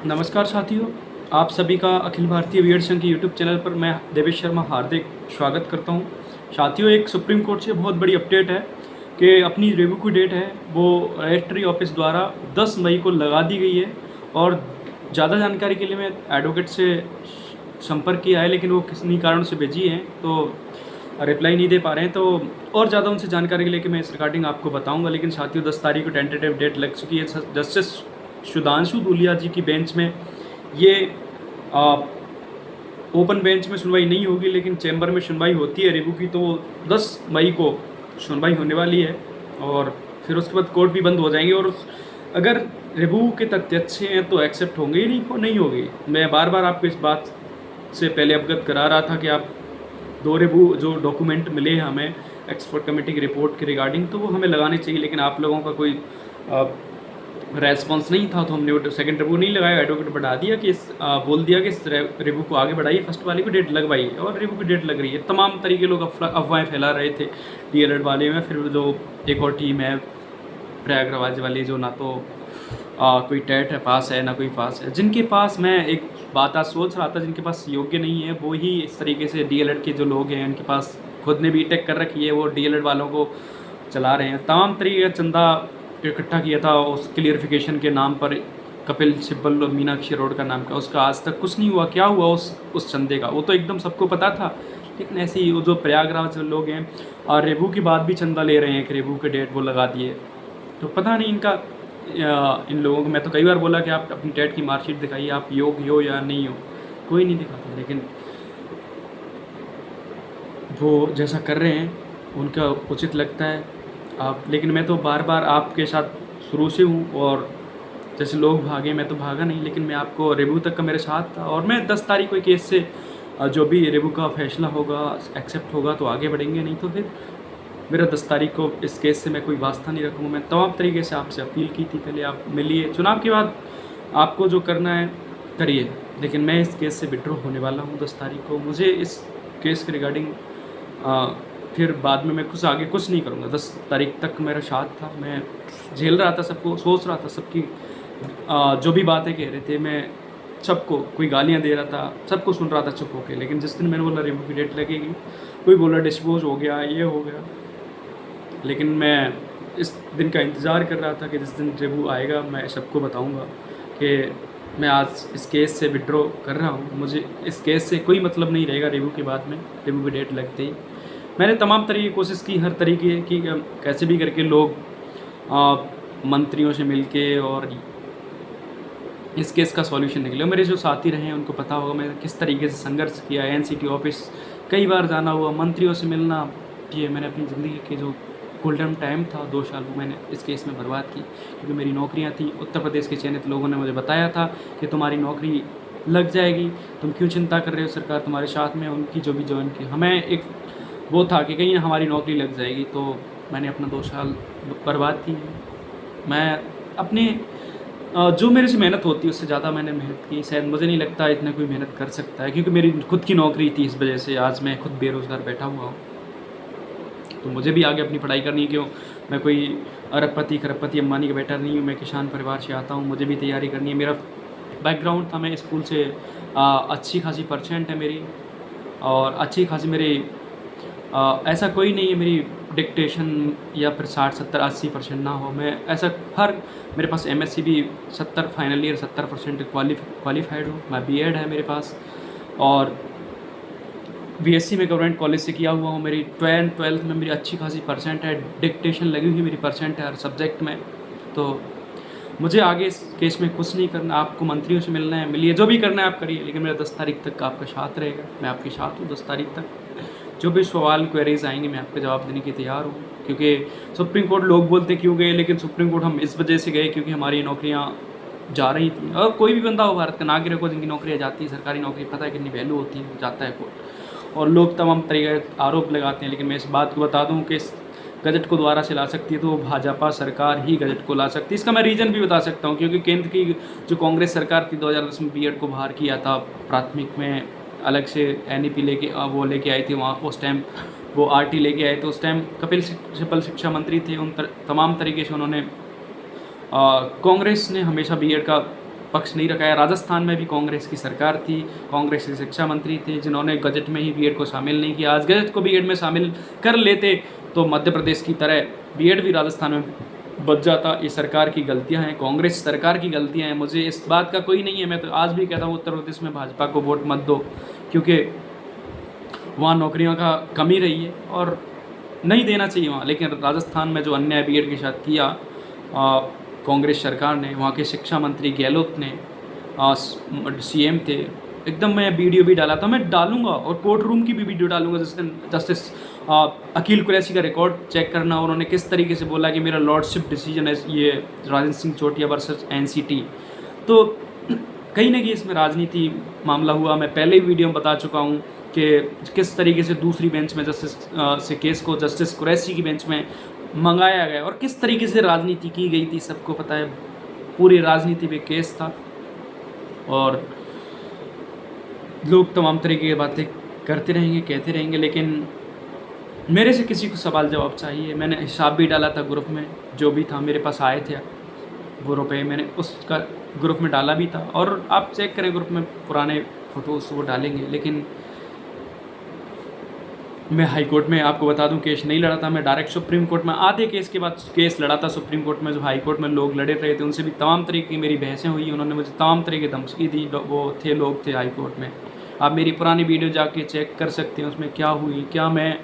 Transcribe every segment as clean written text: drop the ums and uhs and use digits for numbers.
नमस्कार साथियों, आप सभी का अखिल भारतीय बीएड संघ के यूट्यूब चैनल पर मैं देवेश शर्मा हार्दिक स्वागत करता हूं। साथियों, एक सुप्रीम कोर्ट से बहुत बड़ी अपडेट है कि अपनी रिव्यू की डेट है वो रजिस्ट्री ऑफिस द्वारा 10 मई को लगा दी गई है। और ज़्यादा जानकारी के लिए मैं एडवोकेट से संपर्क किया है, लेकिन वो किसी कारण से बिजी हैं तो रिप्लाई नहीं दे पा रहे हैं। तो और ज़्यादा उनसे जानकारी लेके मैं इस रिगार्डिंग आपको बताऊंगा। लेकिन साथियों, 10 तारीख को टेंटेटिव डेट लग चुकी है। जस्टिस सुधांशु धूलिया जी की बेंच में ये ओपन बेंच में सुनवाई नहीं होगी, लेकिन चैम्बर में सुनवाई होती है रिव्यू की। तो 10 मई को सुनवाई होने वाली है और फिर उसके बाद कोर्ट भी बंद हो जाएंगे। और अगर रिव्यू के तथ्य अच्छे हैं तो एक्सेप्ट होंगे ही, नहीं होगी। मैं बार बार आपको इस बात से पहले अवगत करा रहा था कि आप दो रिव्यू जो डॉक्यूमेंट मिले हैं हमें एक्सपर्ट कमेटी की रिपोर्ट के रिगार्डिंग, तो वो हमें लगाने चाहिए। लेकिन आप लोगों का कोई रेस्पॉन्स नहीं था, तो हमने वो सेकंड रिव्यू नहीं लगाया। एडवोकेट बढ़ा दिया कि बोल दिया कि इस रिव्यू को आगे बढ़ाइए, फर्स्ट वाली की डेट लगवाइए, और रिव्यू की डेट लग रही है। तमाम तरीके लोग अफवाहें फैला रहे थे डीएलएड वाले में। फिर जो एक और टीम है प्रयागराज वाली, जो ना तो कोई टेट है पास है ना कोई पास है, जिनके पास मैं एक बात आज सोच रहा था, जिनके पास योग्य नहीं है वो ही इस तरीके से डीएलएड के जो लोग हैं उनके पास खुद ने भी टेक कर रखी है, वो डीएलएड वालों को चला रहे हैं। तमाम तरीके का चंदा इकट्ठा किया था उस क्लियरिफिकेशन के नाम पर, कपिल सिब्बल और मीनाक्षी रोड का नाम का, उसका आज तक कुछ नहीं हुआ। क्या हुआ उस चंदे का, वो तो एकदम सबको पता था। लेकिन ऐसे ही वो जो प्रयागराज लोग हैं और रेबू की बात भी चंदा ले रहे हैं कि रेबू के डेट वो लगा दिए। तो पता नहीं इनका इन लोगों को, मैं तो कई बार बोला कि आप अपनी टेट की मार्कशीट दिखाइए, आप योग्य हो या नहीं हो, कोई नहीं दिखाता। लेकिन वो जैसा कर रहे हैं उनका उचित लगता है आप। लेकिन मैं तो बार बार आपके साथ शुरू से हूँ, और जैसे लोग भागे मैं तो भागा नहीं। लेकिन मैं आपको रिव्यू तक का मेरे साथ था, और मैं 10 तारीख को केस से जो भी रिव्यू का फैसला होगा एक्सेप्ट होगा तो आगे बढ़ेंगे, नहीं तो फिर मेरा 10 तारीख को इस केस से मैं कोई वास्ता नहीं रखूँगा। मैं तमाम तरीके से आपसे अपील की थी, पहले आप मिलिए, चुनाव के बाद आपको जो करना है करिए। लेकिन मैं इस केस से विड्रॉ होने वाला हूँ 10 तारीख को। मुझे इस केस के रिगार्डिंग फिर बाद में मैं कुछ आगे कुछ नहीं करूँगा। 10 तारीख तक मेरा साथ था, मैं झेल रहा था सबको, सोच रहा था सबकी जो भी बातें कह रहे थे, मैं सबको, कोई गालियाँ दे रहा था, सबको सुन रहा था चुप होके। लेकिन जिस दिन मैंने बोला रिव्यू की डेट लगेगी, कोई बोला डिस्पोज हो गया, ये हो गया। लेकिन मैं इस दिन का इंतज़ार कर रहा था कि जिस दिन रिव्यू आएगा मैं सबको बताऊंगा कि मैं आज इस केस से विड्रॉ कर रहा हूँ। मुझे इस केस से कोई मतलब नहीं रहेगा रिव्यू के बाद में, रिव्यू की डेट लगते ही। मैंने तमाम तरीके की कोशिश की, हर तरीके की, कैसे भी करके लोग मंत्रियों से मिलके और इस केस का सॉल्यूशन निकले। मेरे जो साथी रहे हैं उनको पता होगा मैं किस तरीके से संघर्ष किया। एनसीटी ऑफिस कई बार जाना हुआ, मंत्रियों से मिलना, ये मैंने अपनी ज़िंदगी के जो गोल्डन टाइम था 2 साल वो मैंने इस केस में बर्बाद की, क्योंकि मेरी नौकरियां थी। उत्तर प्रदेश के चयनित लोगों ने मुझे बताया था कि तुम्हारी नौकरी लग जाएगी, तुम क्यों चिंता कर रहे हो, सरकार तुम्हारे साथ में। उनकी जो भी ज्वाइन की, हमें एक वो था कि कहीं हमारी नौकरी लग जाएगी। तो मैंने अपना 2 साल बर्बाद की। मैं अपने जो मेरे से मेहनत होती है उससे ज़्यादा मैंने मेहनत की। शायद मुझे नहीं लगता इतना कोई मेहनत कर सकता है, क्योंकि मेरी खुद की नौकरी थी। इस वजह से आज मैं खुद बेरोज़गार बैठा हुआ हूँ। तो मुझे भी आगे अपनी पढ़ाई करनी है। क्यों, मैं कोई अरबपति खरबपति अंबानी का बेटा नहीं हूँ, मैं किसान परिवार से आता हूँ। मुझे भी तैयारी करनी है। मेरा बैकग्राउंड था, मैं स्कूल से अच्छी खासी परसेंट है मेरी, और अच्छी खासी मेरी ऐसा कोई नहीं है मेरी डिक्टेशन या फिर 60-70-80% ना हो। मैं ऐसा हर, मेरे पास एमएससी भी 70 फाइनल ईयर 70% क्वालिफाइड हूँ। मैं बीएड है मेरे पास, और बीएससी में गवर्नमेंट कॉलेज से किया हुआ हूँ। मेरी 12th में मेरी अच्छी खासी परसेंट है, डिक्टेशन लगी हुई मेरी परसेंट है हर सब्जेक्ट में। तो मुझे आगे इस केस में कुछ नहीं करना। आपको मंत्रियों से मिलना है, मिलिए, जो भी करना है आप करिए। लेकिन मेरा 10 तारीख तक का आपका साथ रहेगा, मैं आपके साथ हूँ 10 तारीख तक। जो भी सवाल क्वेरीज आएंगे मैं आपके जवाब देने के तैयार हूँ। क्योंकि सुप्रीम कोर्ट लोग बोलते क्यों गए, लेकिन सुप्रीम कोर्ट हम इस वजह से गए क्योंकि हमारी नौकरियाँ जा रही थी। और कोई भी बंदा हो भारत का नागरिक हो जिनकी नौकरियाँ जाती है, सरकारी नौकरी, पता है कितनी वैल्यू होती है, जाता है कोर्ट। और लोग तमाम तरीके के आरोप लगाते हैं। लेकिन मैं इस बात को बता दूं कि इस गजट को दोबारा से ला सकती है तो भाजपा सरकार ही गजट को ला सकती है। इसका मैं रीज़न भी बता सकता हूं, क्योंकि केंद्र की जो कांग्रेस सरकार थी 2010 में बीएड को बाहर किया था। प्राथमिक में अलग से एनईपी लेके वो लेके आई थी, वहाँ उस टाइम वो आरटी लेके आए थे। उस टाइम कपिल सिब्बल शिक्षा मंत्री थे। उन तमाम तरीके से उन्होंने कांग्रेस ने हमेशा बीएड का पक्ष नहीं रखा है। राजस्थान में भी कांग्रेस की सरकार थी, कांग्रेस के शिक्षा मंत्री थे जिन्होंने गजट में ही बीएड को शामिल नहीं किया। आज गजट को बीएड में शामिल कर लेते तो मध्य प्रदेश की तरह बीएड भी राजस्थान में बच जाता। ये सरकार की गलतियां हैं, कांग्रेस सरकार की गलतियां हैं। मुझे इस बात का कोई नहीं है, मैं तो आज भी कहता हूँ उत्तर प्रदेश में भाजपा को वोट मत दो, क्योंकि वहाँ नौकरियों का कमी रही है और नहीं देना चाहिए वहाँ। लेकिन राजस्थान में जो अन्याय बीएड के साथ किया कांग्रेस सरकार ने, वहाँ के शिक्षा मंत्री गहलोत ने, सीएम थे, एकदम मैं वीडियो भी डाला था, मैं डालूंगा और कोर्ट रूम की भी वीडियो डालूंगा जिस दिन जस्टिस अकील कुरैशी का रिकॉर्ड चेक करना। उन्होंने किस तरीके से बोला कि मेरा लॉर्डशिप डिसीजन है ये राजेंद्र सिंह चोटिया वर्सेस एनसीटी। तो कहीं ना कहीं इसमें राजनीति मामला हुआ। मैं पहले ही वीडियो में बता चुका हूँ कि किस तरीके से दूसरी बेंच में जस्टिस से केस को जस्टिस कुरैशी की बेंच में मंगाया गया और किस तरीके से राजनीति की गई थी, सबको पता है। पूरी राजनीति पे केस था और लोग तमाम तरीके की बातें करते रहेंगे, कहते रहेंगे, लेकिन मेरे से किसी को सवाल जवाब चाहिए। मैंने हिसाब भी डाला था ग्रुप में, जो भी था मेरे पास आए थे वो रुपये, मैंने उसका ग्रुप में डाला भी था। और आप चेक करें ग्रुप में पुराने फ़ोटोज़ वो डालेंगे। लेकिन मैं हाई कोर्ट में आपको बता दूं केस नहीं लड़ा था, मैं डायरेक्ट सुप्रीम कोर्ट में आधे केस के बाद केस लड़ा था सुप्रीम कोर्ट में। जो हाई कोर्ट में लोग लड़े रहे थे उनसे भी तमाम तरीके की मेरी बहसें हुई, उन्होंने मुझे तमाम तरीके की धमकी दी। वो थे लोग थे हाई कोर्ट में, आप मेरी पुरानी वीडियो जाके चेक कर सकते हैं, उसमें क्या हुई, क्या मैं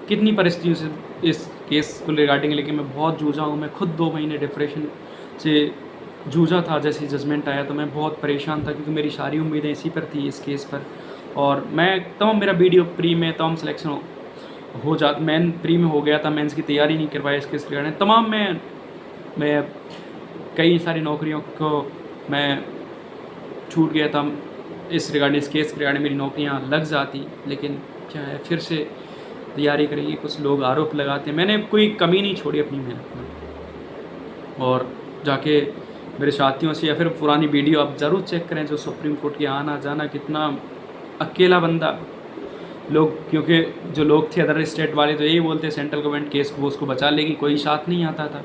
कितनी परिस्थितियों से इस केस को रिगार्डिंग लेके मैं बहुत जूझा हूँ। मैं खुद 2 महीने डिप्रेशन से जूझा था। जैसे जजमेंट आया तो मैं बहुत परेशान था, क्योंकि मेरी सारी उम्मीदें इसी पर थी, इस केस पर। और मैं तमाम मेरा वीडियो प्री में तमाम सिलेक्शन हो जाता, मेन प्री में हो गया था, मेंस की तैयारी नहीं कर पाया इसके रिगार्डिंग तमाम। मैं कई सारी नौकरियों को मैं छूट गया था इस रिगार्डिंग, इस केस रिगार्डिंग मेरी नौकरियां लग जाती। लेकिन क्या है, फिर से तैयारी करेंगे, कुछ लोग आरोप लगाते हैं। मैंने कोई कमी नहीं छोड़ी अपनी मेहनत में। और जाके मेरे साथियों से या फिर पुरानी वीडियो आप ज़रूर चेक करें, जो सुप्रीम कोर्ट के आना जाना, कितना अकेला बंदा लोग, क्योंकि जो लोग थे अदर स्टेट वाले तो यही बोलते सेंट्रल गवर्नमेंट केस को उसको बचा लेगी, कोई साथ नहीं आता था।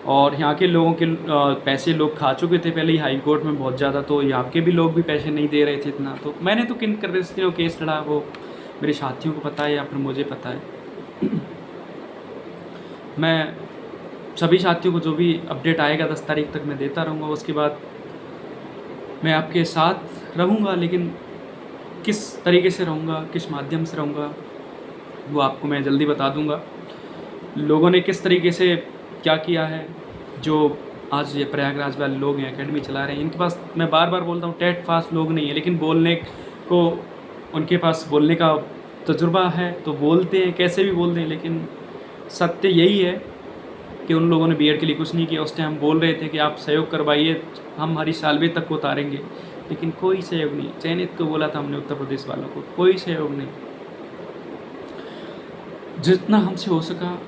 और यहाँ के लोगों के पैसे लोग खा चुके थे पहले ही हाई कोर्ट में बहुत ज़्यादा, तो यहाँ के भी लोग भी पैसे नहीं दे रहे थे इतना। तो मैंने तो किन कर केस लड़ा वो मेरे साथियों को पता है या फिर मुझे पता है। मैं सभी साथियों को जो भी अपडेट आएगा 10 तारीख तक मैं देता रहूँगा। उसके बाद मैं आपके साथ रहूँगा, लेकिन किस तरीके से रहूँगा, किस माध्यम से रहूँगा, वो आपको मैं जल्दी बता दूँगा। लोगों ने किस तरीके से क्या किया है, जो आज ये प्रयागराज वाले लोग हैं एकेडमी चला रहे हैं, इनके पास मैं बार बार बोलता हूँ टेट पास लोग नहीं है, लेकिन बोलने को उनके पास बोलने का तजुर्बा है तो बोलते हैं, कैसे भी बोलते हैं। लेकिन सत्य यही है कि उन लोगों ने बीएड के लिए कुछ नहीं किया। उस टाइम हम बोल रहे थे कि आप सहयोग करवाइए, हम हरी सालवे तक को उतारेंगे, लेकिन कोई सहयोग नहीं। चयनित को बोला था हमने उत्तर प्रदेश वालों को, कोई सहयोग नहीं। जितना हमसे हो सका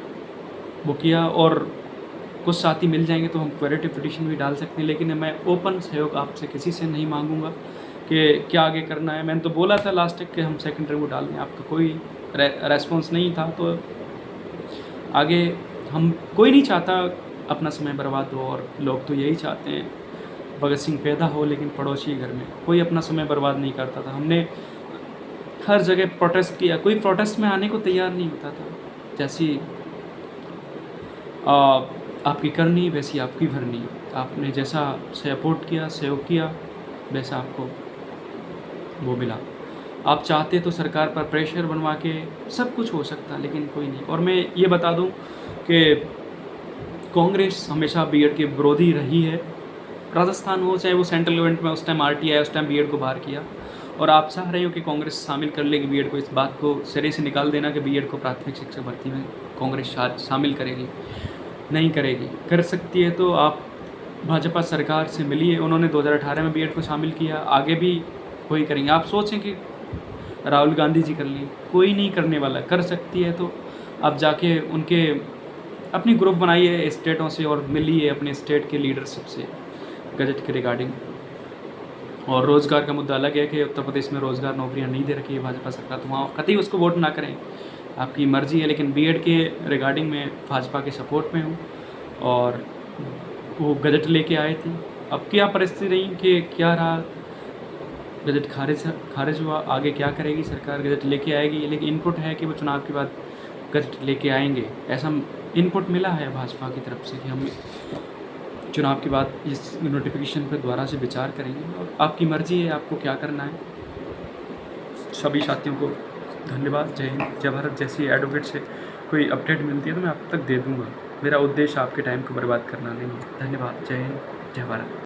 वो किया, और कुछ साथी मिल जाएंगे तो हम क्वेरेटिव पिटीशन भी डाल सकते हैं। लेकिन मैं ओपन सहयोग आपसे किसी से नहीं मांगूंगा कि क्या आगे करना है। मैंने तो बोला था लास्ट तक कि हम सेकंड रिव्यू डाल दें, आपका कोई रेस्पॉन्स नहीं था। तो आगे हम कोई नहीं चाहता अपना समय बर्बाद हो, और लोग तो यही चाहते हैं भगत सिंह पैदा हो लेकिन पड़ोसी घर में। कोई अपना समय बर्बाद नहीं करता था। हमने हर जगह प्रोटेस्ट किया, कोई प्रोटेस्ट में आने को तैयार नहीं होता था। जैसी आपकी करनी वैसी आपकी भरनी। आपने जैसा सपोर्ट किया, सहयोग किया, वैसा आपको वो मिला। आप चाहते तो सरकार पर प्रेशर बनवा के सब कुछ हो सकता, लेकिन कोई नहीं। और मैं ये बता दूं कि कांग्रेस हमेशा बीएड के विरोधी रही है। राजस्थान हो चाहे वो सेंट्रल गवर्नमेंट में उस टाइम आरटीआई उस टाइम बीएड को बाहर किया, और आप चाह रहे हो कि कांग्रेस शामिल कर लेगी बीएड को। इस बात को सिरे से निकाल देना कि बीएड को प्राथमिक शिक्षक भर्ती में कांग्रेस शामिल करेगी, नहीं करेगी। कर सकती है तो आप भाजपा सरकार से मिलिए, उन्होंने 2018 में बीएड को शामिल किया, आगे भी वही करेंगे। आप सोचें कि राहुल गांधी जी कर लिए, कोई नहीं करने वाला। कर सकती है तो आप जाके उनके अपनी ग्रुप बनाइए स्टेटों से और मिलिए अपने स्टेट के लीडरशिप से गजट के रिगार्डिंग। और रोज़गार का मुद्दा अलग है कि उत्तर प्रदेश में रोज़गार नौकरियां नहीं दे रखी है भाजपा सरकार, तो वहाँ कतई उसको वोट ना करें, आपकी मर्ज़ी है। लेकिन बीएड के रिगार्डिंग में भाजपा के सपोर्ट में हूँ, और वो गजट लेके आए थे अब क्या परिस्थिति रही कि क्या रहा, गजट खारिज हुआ, आगे क्या करेगी सरकार, गजट लेके आएगी, लेकिन इनपुट है कि वो चुनाव के बाद गजट लेके आएंगे, ऐसा इनपुट मिला है भाजपा की तरफ से कि हम चुनाव के बाद इस नोटिफिकेशन पर दोबारा से विचार करेंगे। और आपकी मर्ज़ी है आपको क्या करना है। सभी साथियों को धन्यवाद। जय हिंद जय भारत। जैसी एडवोकेट से कोई अपडेट मिलती है तो मैं आप तक दे दूँगा। मेरा उद्देश्य आपके टाइम को बर्बाद करना नहीं है। धन्यवाद। जय हिंद जय भारत।